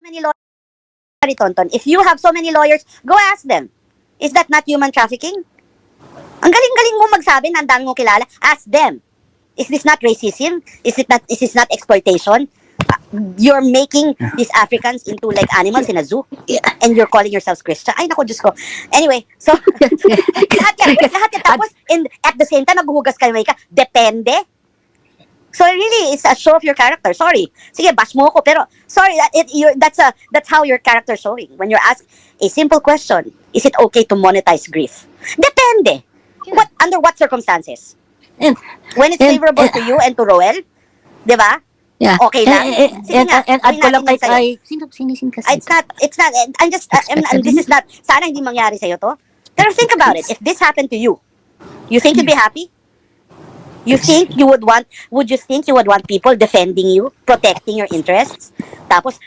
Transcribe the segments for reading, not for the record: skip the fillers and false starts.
many lawyers, Tonton, if you have so many lawyers, go ask them. Is that not human trafficking? Ang galing-galing mo magsabi na ang dami mo kilala. Ask them. Is this not racism? Is this not exploitation? You're making these Africans into like animals in a zoo, and you're calling yourselves Christian. Ay, nako, Diyos ko. Anyway, so, lahat yan. Tapos, at the same time, maghuhugas kayo, ka, depende. So, really, it's a show of your character. Sorry. Sige, bash mo ako, pero, sorry, that's how your character showing. When you're asked a simple question, is it okay to monetize grief? Depende. Under what circumstances? When it's favorable to you and to Roel, di ba? Yeah. Okay lang. And add ko lang kay sinisin kasi. It's not, this is not, sana hindi mangyari sa'yo to. Pero think about it. If this happened to you, you think you'd be happy? Would you think you would want people defending you, protecting your interests? Tapos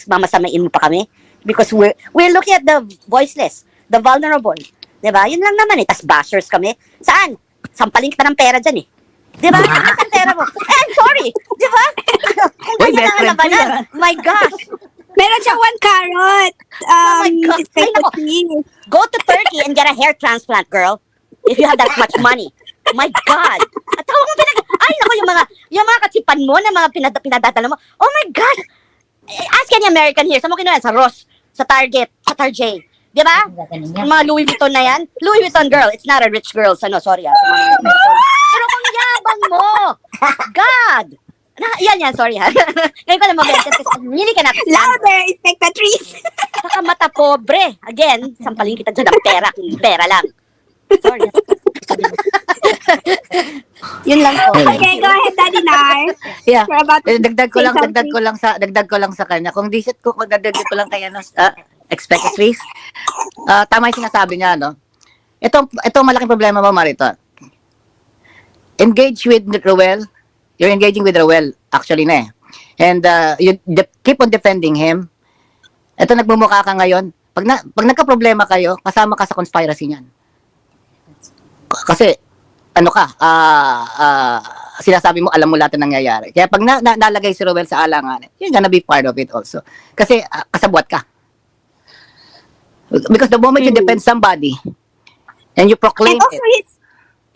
mamasamain mo pa kami? Because we're looking at the voiceless, the vulnerable. Diba? Yun lang naman eh. Tas bashers kami. Saan? Sampaling kita ng pera dyan eh. Diba? Ang pera mo. I'm sorry. Diba? Kung ganyan ang labanan. My gosh. Meron siyang 1 carrot. Oh my God. Ay, nako. Go to Turkey and get a hair transplant, girl. If you have that much money. My God. At ako mo ay, nako, yung mga katsipan mo na mga pinadadala mo. Oh my gosh. Ask any American here. Saan mo kinuha? Sa Ross, sa Target, sa Tarjay. Di ba? Yung mga Louis Vuitton na yan. Louis Vuitton girl. It's not a rich girl. Sorry ah. Pero kung yabang mo. God. Yan, sorry ha. Ngayon ko na mabenta kasi really cannot stand. Louder, spectatrice. Saka mata pobre. Again, sampaling kita dyan ng pera. Pera lang. Sorry. Yun lang po. Okay, go ahead, Daddy Nar. Yeah. We're about to Dagdag ko lang sa kanya. Kung di ko dagdag ko lang kay expectatrice. Tama yung sinasabi niya, no? Itong malaking problema mo, Mariton. Engage with Roel. You're engaging with Roel, actually na eh. And you keep on defending him. Ito, nagmumukha ka ngayon. Pag nagka-problema kayo, kasama ka sa conspiracy niyan. Kasi, sinasabi mo, alam mo lahat ng nangyayari. Kaya pag nalagay si Roel sa alangan, you're gonna be part of it also. Kasi, kasabwat ka. Because the moment you defend somebody and you proclaim and also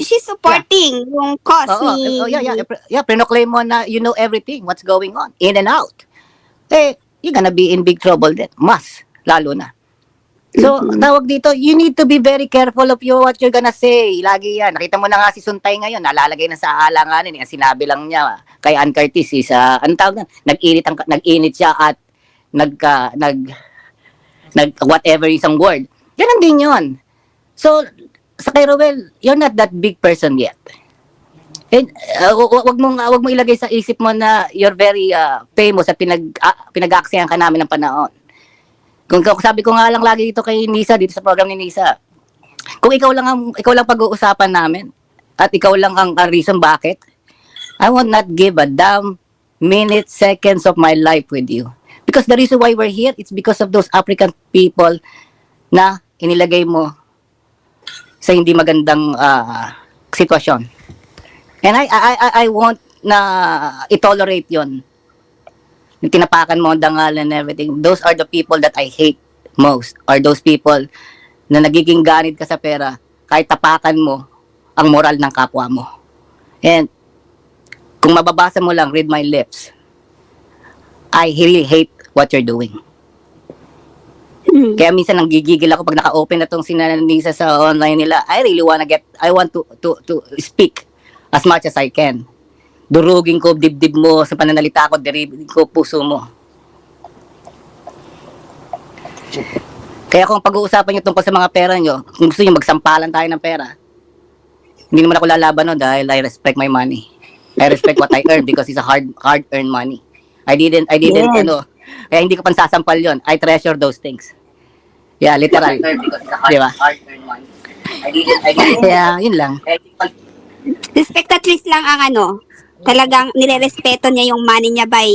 she's supporting yung cause ni... Proclaim mo na you know everything, what's going on, in and out. You're gonna be in big trouble then. Lalo na. So, tawag dito, you need to be very careful of what you're gonna say. Lagi yan. Nakita mo na nga si Suntay ngayon, nalalagay na sa alanganin. Sinabi lang niya kay Ann Curtis anong tawag na? Nag-init siya at whatever isang word. Ganun din yun. So, sa kay Roel, you're not that big person yet. And wag mo ilagay sa isip mo na you're very famous at pinag-aaksihan ka namin ng panahon. Kung sabi ko nga lang lagi dito kay Nisa, dito sa program ni Nisa, kung ikaw lang pag-uusapan namin at ikaw lang ang reason bakit, I will not give a damn minute, seconds of my life with you. Because the reason why we're here, it's because of those African people na inilagay mo sa hindi magandang sitwasyon. And I want na i-tolerate yon. Yung tinapakan mo ang dangal and everything. Those are the people that I hate most. Are those people na nagiging ganid ka sa pera kahit tapakan mo ang moral ng kapwa mo. And kung mababasa mo lang, read my lips, I really hate what you're doing. Kaya minsan nanggigigil ako pag naka-open na tong sinanisa sa online nila. I want to speak as much as I can. Durugin ko dibdib mo sa pananalita ko, diribin ko puso mo. Kaya kung pag-uusapan nyo tungkol sa mga pera nyo, kung gusto nyo magsampalan tayo ng pera, hindi naman ako lalaban no dahil I respect my money. I respect what I earn because it's a hard-earned money. I didn't kaya hindi ko pansasampal yon. I treasure those things. Yeah, literal. Di ba? Yeah, yun lang. Spectatrice lang ang talagang nirerespeto niya yung money niya by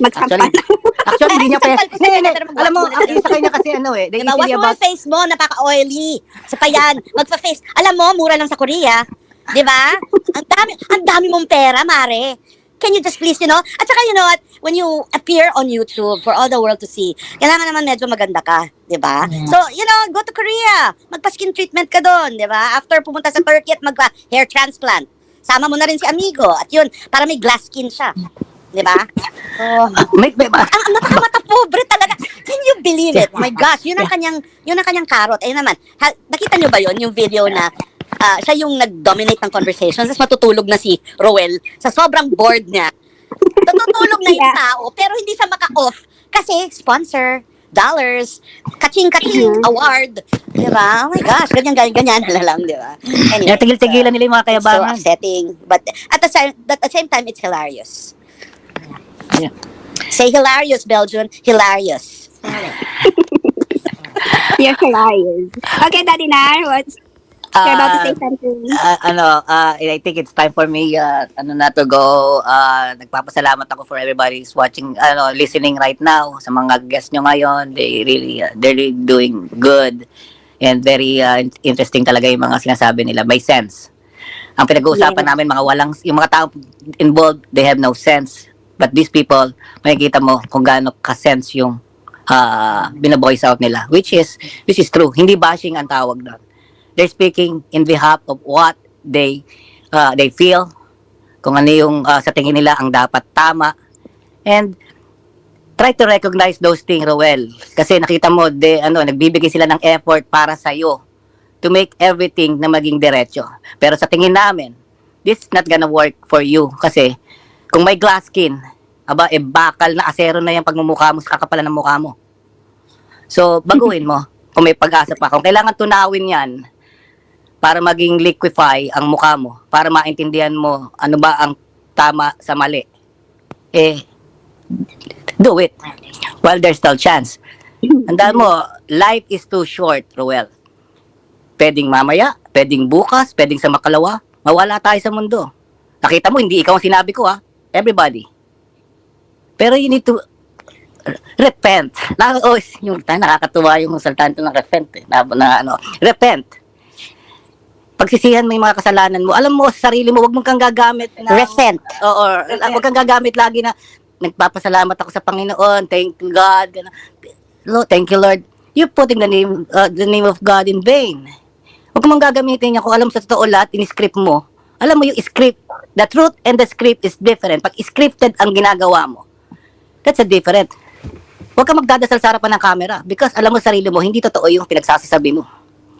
magsampal. Actually, hindi niya pa. Alam mo, sa kanya kasi diba, wash mo ang face mo, napaka-oily. Sa payan, magpa-face. Alam mo, mura lang sa Korea. Di ba? Ang dami mong pera, mare. Can you just please, at saka you know what, when you appear on YouTube for all the world to see, kailangan naman medyo maganda ka, di ba? So, go to Korea, magpa-skin treatment ka doon, di ba? After pumunta sa Turkey at magpa-hair transplant, sama mo na rin si amigo, at yun, para may glass skin siya. Di ba? Oh. Ang napakamata pobre talaga. Can you believe it? My gosh, yun ang kanyang karot. Ayun naman. Nakita niyo ba yun, yung video na siya yung nag-dominate ng conversation, tapos matutulog na si Roel sa sobrang bored niya. Natutulog na yung tao, pero hindi siya maka-off kasi sponsor, dollars, kaching-kaching, award. Di ba? Oh my gosh, ganyan na lang, di ba? Anyway, Tigil-tigilan nila yung mga kayabangan. So upsetting. But at the same time, it's hilarious. Yeah. Say hilarious, Belgian. Hilarious. You're hilarious. Okay, Daddy Nar, you're about to say something. I think it's time for me to go. Nagpapasalamat ako for everybody who's watching, listening right now. Sa mga guests nyo ngayon, they're really doing good and very interesting talaga yung mga sinasabi nila. May sense. Ang pinag-uusapan namin, yung mga tao involved, they have no sense. But these people, makikita mo kung gaano ka-sense yung bina-voice out nila, which is true. Hindi bashing ang tawag doon. They're speaking in behalf of what they feel, kung ano yung sa tingin nila ang dapat tama, and try to recognize those things, Roel. Kasi nakita mo, nagbibigay sila ng effort para sa'yo to make everything na maging diretso. Pero sa tingin namin, this is not gonna work for you kasi kung may glass skin, bakal na asero na yung pagmumukha mo sa kakapalan ng mukha mo. So, baguhin mo kung may pag-asa pa. Kung kailangan tunawin yan para maging liquefy ang mukha mo, para maintindihan mo ano ba ang tama sa mali, do it while there's still chance. Tandaan mo, life is too short, Roel. Pwedeng mamaya, pwedeng bukas, pwedeng sa makalawa, mawala tayo sa mundo. Nakita mo, hindi ikaw ang sinabi ko, everybody. Pero you need to repent. Yung nakakatuwa yung saltante ng repent. Repent. Pagsisihan mo yung mga kasalanan mo. Alam mo, sa sarili mo, wag mong kang gagamit na... Resent. Wag kang gagamit lagi na nagpapasalamat ako sa Panginoon. Thank you, God. Thank you, Lord. You're putting the name of God in vain. Huwag mong gagamitin niya kung alam sa totoo lahat, in-script mo. Alam mo yung script, the truth and the script is different. Pag scripted ang ginagawa mo, that's a different. Huwag ka magdadasal sa harapan ng camera because alam mo sa sarili mo, hindi totoo yung pinagsasabi mo.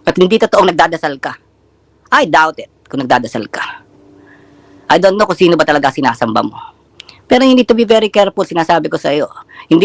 At hindi totoong nagdadasal ka. I doubt it kung nagdadasal ka. I don't know kung sino ba talaga sinasamba mo. Pero you need to be very careful, sinasabi ko sa iyo. Hindi